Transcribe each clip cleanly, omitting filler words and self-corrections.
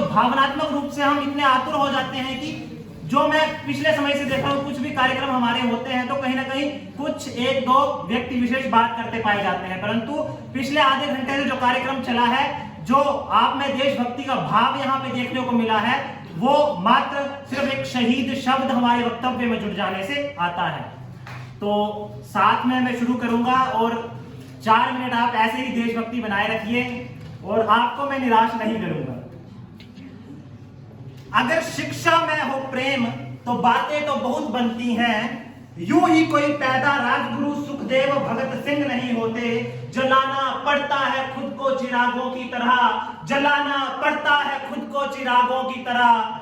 तो भावनात्मक रूप से हम इतने आतुर हो जाते हैं कि जो मैं पिछले समय से देख रहा हूँ, कुछ भी कार्यक्रम हमारे होते हैं तो कहीं ना कहीं कुछ एक दो व्यक्ति विशेष बात करते पाए जाते हैं, परंतु पिछले आधे घंटे से जो कार्यक्रम चला है, जो आप में देशभक्ति का भाव यहाँ पे देखने को मिला है, वो मात्र सिर्फ एक शहीद शब्द हमारे वक्तव्य में जुड़ जाने से आता है। तो साथ में मैं शुरू करूंगा और 4 मिनट आप ऐसे ही देशभक्ति बनाए रखिए और आपको मैं निराश नहीं करूंगा। अगर शिक्षा में हो प्रेम तो बातें तो बहुत बनती हैं, यूं ही कोई पैदा राजगुरु सुखदेव भगत सिंह नहीं होते। जलाना पड़ता है खुद को चिरागों की तरह, जलाना पड़ता है खुद को चिरागों की तरह।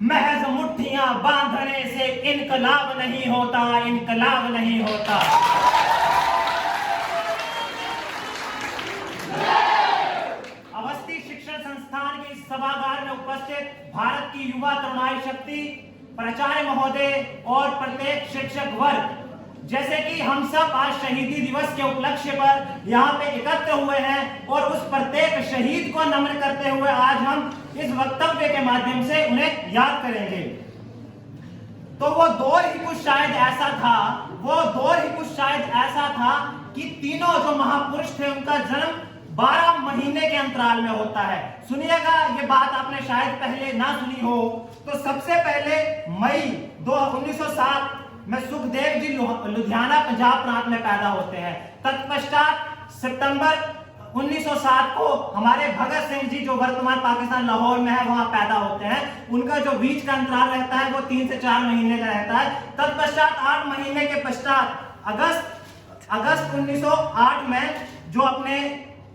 महज मुट्ठियां बांधने से इनकलाब नहीं होता, इनकलाब नहीं होता। अवस्थी शिक्षण संस्थान के इस सभागार में उपस्थित भारत की युवा तरुणाई शक्ति, प्राचार्य महोदय और प्रत्येक शिक्षक वर्ग, जैसे कि हम सब आज शहीदी दिवस के उपलक्ष्य पर यहाँ पे एकत्र हुए हैं और उस प्रत्येक शहीद को नमन करते हुए आज हम इस वक्तव्य के माध्यम से उन्हें याद करेंगे। तो वो दौर ही कुछ शायद ऐसा था, वो दौर ही कुछ शायद ऐसा था कि तीनों जो महापुरुष थे उनका जन्म 12 महीने के अंतराल में होता है। सुनिएगा, ये बात आपने शायद पहले ना सुनी हो। तो सबसे पहले मई 1907 में सुखदेव जी लुधियाना पंजाब प्रांत में पैदा होते हैं। तत्पश्चात सितंबर 1907 को हमारे भगत सिंह जी जो वर्तमान पाकिस्तान लाहौर में है वहां पैदा होते हैं। उनका जो बीच का अंतराल रहता है वो 3 से 4 महीने का रहता है। तत्पश्चात 8 महीने के पश्चात अगस्त 1908 में जो अपने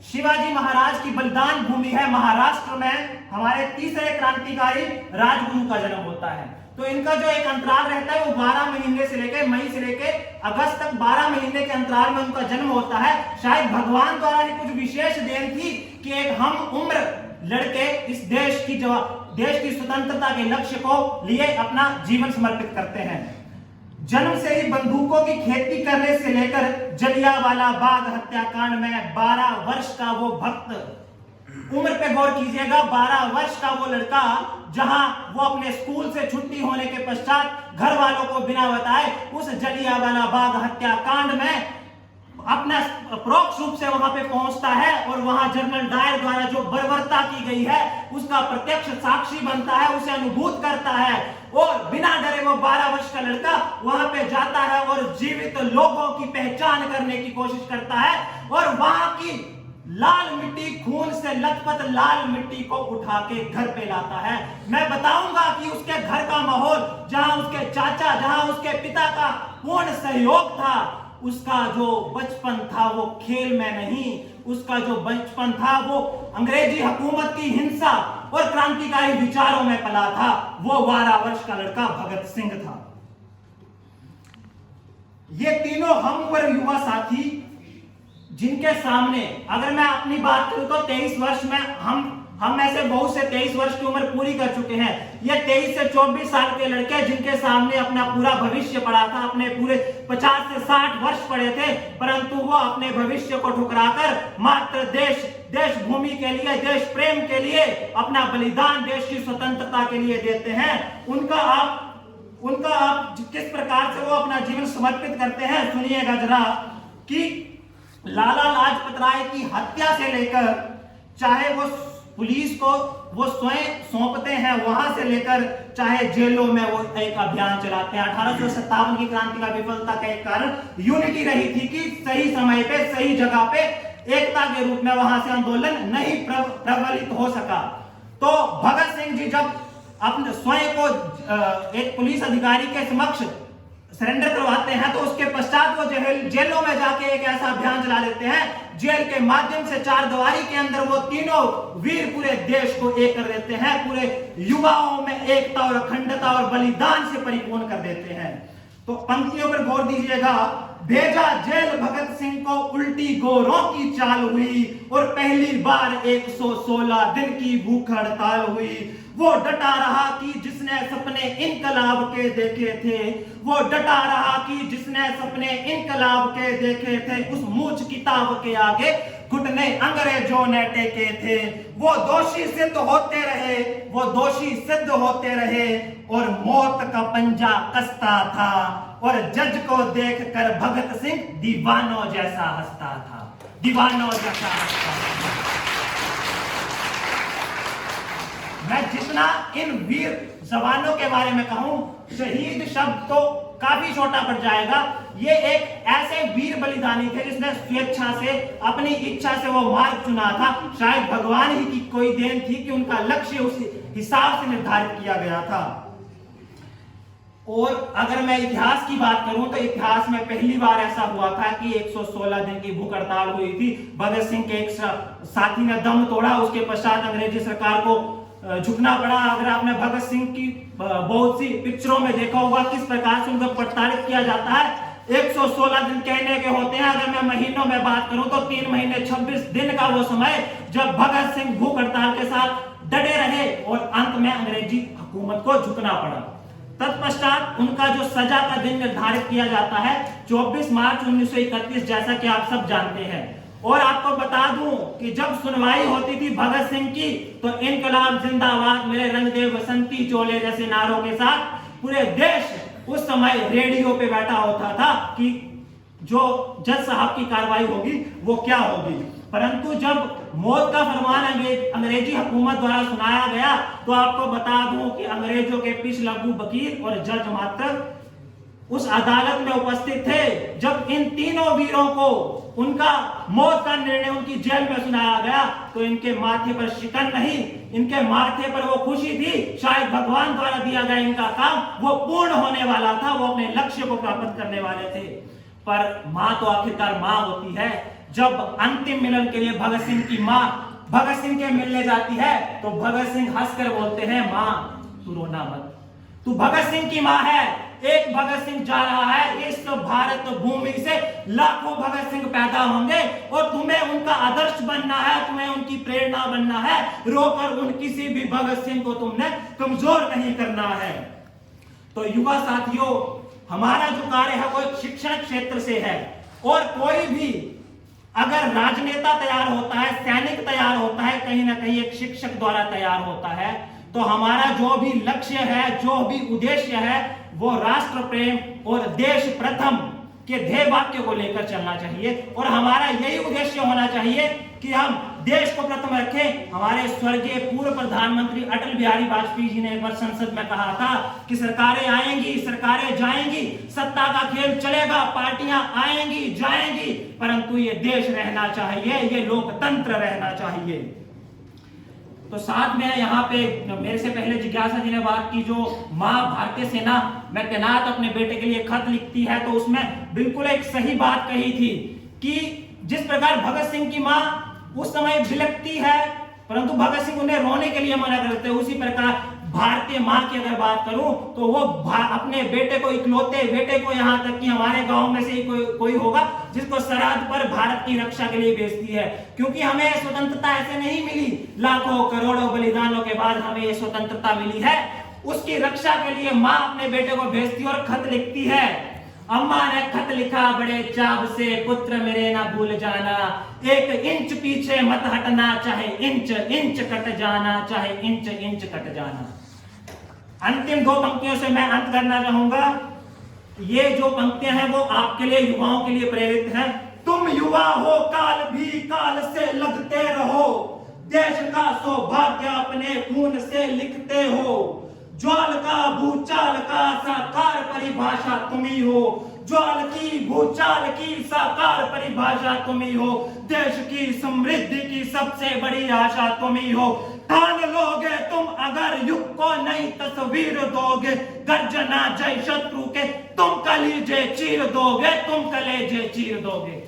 शिवाजी महाराज की बलिदान भूमि है महाराष्ट्र में, हमारे तीसरे क्रांतिकारी राजगुरु का जन्म होता है। तो इनका जो एक अंतराल रहता है वो 12 महीने से लेकर मई से लेकर अगस्त तक 12 महीने के अंतराल में उनका जन्म होता है। शायद भगवान द्वारा ही कुछ विशेष देन थी कि एक हम उम्र लड़के इस देश की स्वतंत्रता के लक्ष्य को लिए अपना जीवन समर्पित करते हैं। जन्म से ही बंदूकों की खेती करने से लेकर जलियांवाला बाग हत्याकांड में 12 वर्ष का वो भक्त, उम्र पे गौर कीजिएगा, 12 वर्ष का वो लड़का जहां वो अपने स्कूल से छुट्टी होने के पश्चात घर वालों को बिना बताए उस जलियांवाला बाग हत्याकांड में अपना परोक्ष रूप से वहां पे पहुंचता है और वहां जनरल डायर द्वारा जो बर्बरता की गई है उसका प्रत्यक्ष साक्षी बनता है, उसे अनुभूत करता है और बिना डरे वो 12 वर्ष का लड़का वहां पे जाता है और जीवित लोगों की पहचान करने की कोशिश करता है और वहां की लाल मिट्टी, खून से लथपथ लाल मिट्टी को उठा के घर पे लाता है। मैं बताऊंगा कि उसके घर का माहौल, जहां उसके चाचा, जहां उसके पिता का पूर्ण सहयोग था, उसका जो बचपन था वो खेल में नहीं, उसका जो बचपन था वो अंग्रेजी हुकूमत की हिंसा और क्रांतिकारी विचारों में पला था। वो 12 वर्ष का लड़का भगत सिंह था। ये तीनों हम उम्र युवा साथी जिनके सामने अगर मैं अपनी बात करूं तो 23 वर्ष में हम ऐसे बहुत से 23 वर्ष की उम्र पूरी कर चुके हैं। ये 23 से 24 साल के लड़के जिनके सामने अपना पूरा भविष्य पड़ा था, अपने पूरे 50 से 60 वर्ष पड़े थे, परंतु वो अपने भविष्य को ठुकराकर मात्र देश भूमि के लिए, देश प्रेम के लिए अपना बलिदान देश की स्वतंत्रता के लिए देते हैं। उनका आप किस प्रकार से वो अपना जीवन समर्पित करते हैं सुनिएगा जरा कि लाला लाजपत राय की हत्या से लेकर चाहे वो पुलिस को वो स्वयं सौंपते हैं, वहां से लेकर चाहे जेलों में वो एक अभियान चलाते हैं। 1857 की क्रांति का विफलता का एक कारण यूनिटी रही थी कि सही समय पे सही जगह पे एकता के रूप में वहां से आंदोलन नहीं प्रबलित हो सका। तो भगत सिंह जी जब अपने स्वयं को एक पुलिस अधिकारी के समक्ष सरेंडर करवाते हैं तो उसके पश्चात वो जेलों में जाके एक ऐसा अभियान चला देते हैं, जेल के माध्यम से चारदीवारी के अंदर वो तीनों वीर पूरे देश को एक कर देते हैं, पूरे युवाओं में एकता और अखंडता और बलिदान से परिपूर्ण कर देते हैं। तो पंक्तियों पर गौर दीजिएगा। भेजा जेल भगत सिंह को उल्टी गोरों की चाल हुई और पहली बार 116 दिन की भूख हड़ताल हुई। वो डटा रहा कि जिसने सपने इनकलाब के देखे थे, वो डटा रहा कि जिसने सपने इनकलाब के देखे थे, उस मूछ किताब के आगे घुटने अंग्रेजों ने टेके थे। वो दोषी सिद्ध होते रहे गए वो दोषी सिद्ध होते रहे और मौत का पंजा कसता था और जज को देखकर भगत सिंह दीवानों जैसा हंसता था, दीवानों जैसा हंसता था। मैं जितना इन वीर जवानों के बारे में कहूं, शहीद शब्द तो काफी छोटा पड़ जाएगा। ये एक ऐसे वीर बलिदानी थे जिसने स्वेच्छा से, अपनी इच्छा से वो मार्ग चुना था। शायद भगवान ही की कोई देन थी कि उनका लक्ष्य उस हिसाब से निर्धारित किया गया था। और अगर मैं इतिहास की बात करूं तो इतिहास में पहली बार ऐसा हुआ था कि 116 दिन की भूख हड़ताल हुई थी। भगत सिंह के एक साथी ने दम तोड़ा, उसके पश्चात अंग्रेजी सरकार को झुकना पड़ा। अगर आपने भगत सिंह की बहुत सी पिक्चरों में देखा होगा किस प्रकार से उनको प्रताड़ित किया जाता है। 116 दिन कहने के होते हैं, अगर मैं महीनों में बात करूं तो 3 महीने 26 दिन का वो समय जब भगत सिंह भूख हड़ताल के साथ डटे रहे और अंत में अंग्रेजी हुकूमत को झुकना पड़ा। तत्पश्चात उनका जो सजा का दिन निर्धारित किया जाता है 24 मार्च 1931, जैसा कि आप सब जानते हैं। और आपको बता दूं कि जब सुनवाई होती थी भगत सिंह की तो इनकलाब जिंदाबाद, मेरे रंग दे बसंती चोले जैसे नारों के साथ पूरे देश उस समय रेडियो पे बैठा होता था कि जो जज साहब की कार्रवाई होगी वो क्या होगी। परंतु जब मौत का फरमान अंग्रेजी हुकूमत द्वारा सुनाया गया तो आपको बता दूं कि अंग्रेजों के पिछ लघु वकील और जज मात्र उस अदालत में उपस्थित थे। जब इन तीनों वीरों को उनका मौत का निर्णय उनकी जेल में सुनाया गया तो इनके माथे पर शिकन नहीं, इनके माथे पर वो खुशी थी। शायद भगवान द्वारा दिया गया इनका काम वो पूर्ण होने वाला था, वो अपने लक्ष्य को प्राप्त करने वाले थे। पर मां तो आखिरकार मां होती है। जब अंतिम मिलन के लिए भगत सिंह की मां भगत सिंह के मिलने जाती है तो भगत सिंह हंसकर बोलते हैं, मां तू रोना मत, तू भगत सिंह की मां है। एक भगत सिंह जा रहा है, इस भारत भूमि से लाखों भगत सिंह पैदा होंगे और तुम्हें उनका आदर्श बनना है, तुम्हें उनकी प्रेरणा बनना है। रोकर उन किसी भी भगत सिंह को तुमने कमजोर नहीं करना है। तो युवा साथियों, हमारा जो कार्य है वो शिक्षण क्षेत्र से है। और कोई भी अगर राजनेता तैयार होता है, सैनिक तैयार होता है, कहीं ना कहीं एक शिक्षक द्वारा तैयार होता है। तो हमारा जो भी लक्ष्य है, जो भी उद्देश्य है, वो राष्ट्र प्रेम और देश प्रथम के ध्येय वाक्य को लेकर चलना चाहिए। और हमारा यही उद्देश्य होना चाहिए कि हम देश को प्रथम रखें। हमारे स्वर्गीय पूर्व प्रधानमंत्री अटल बिहारी वाजपेयी जी ने एक बार संसद में कहा था कि सरकारें आएंगी, सरकारें जाएंगी, सत्ता का खेल चलेगा, पार्टियां आएंगी जाएंगी, परंतु ये देश रहना चाहिए, ये लोकतंत्र रहना चाहिए। तो साथ में यहाँ पे मेरे से पहले जिज्ञासा जी ने बात की, जो माँ भारतीय सेना में तैनात अपने बेटे के लिए खत लिखती है तो उसमें बिल्कुल एक सही बात कही थी कि जिस प्रकार भगत सिंह की माँ उस समय बिलखती है परंतु भगत सिंह उन्हें रोने के लिए मना करते हैं, उसी प्रकार भारतीय माँ की अगर बात करूं तो वो अपने बेटे को, इकलौते बेटे को, यहाँ तक कि हमारे गांव में से ही कोई होगा जिसको सरहद पर भारत की रक्षा के लिए भेजती है। क्योंकि हमें स्वतंत्रता ऐसे नहीं मिली, लाखों करोड़ों बलिदानों के बाद हमें ये स्वतंत्रता मिली है। उसकी रक्षा के लिए माँ अपने बेटे को भेजती और खत लिखती है। अम्मा ने खत लिखा बड़े चाव से, पुत्र मेरे ना भूल जाना, 1 इंच पीछे मत हटना, चाहे इंच इंच कट जाना, चाहे इंच इंच कट जाना। अंतिम 2 पंक्तियों से मैं अंत करना चाहूंगा। ये जो पंक्तियां हैं वो आपके लिए, युवाओं के लिए प्रेरित हैं। तुम युवा हो, काल भी काल से लगते रहो, देश का सौभाग्य अपने खून से लिखते हो, ज्वाल का भूचाल का साकार परिभाषा तुम ही हो, ज्वाल की भूचाल की साकार परिभाषा तुम ही हो, देश की समृद्धि की सबसे बड़ी आशा तुम ही हो। ठान लोगे तुम अगर युग को नई तस्वीर दोगे, गर्जना जय शत्रु के तुम कलेजे चीर दोगे, तुम कलेजे चीर दोगे।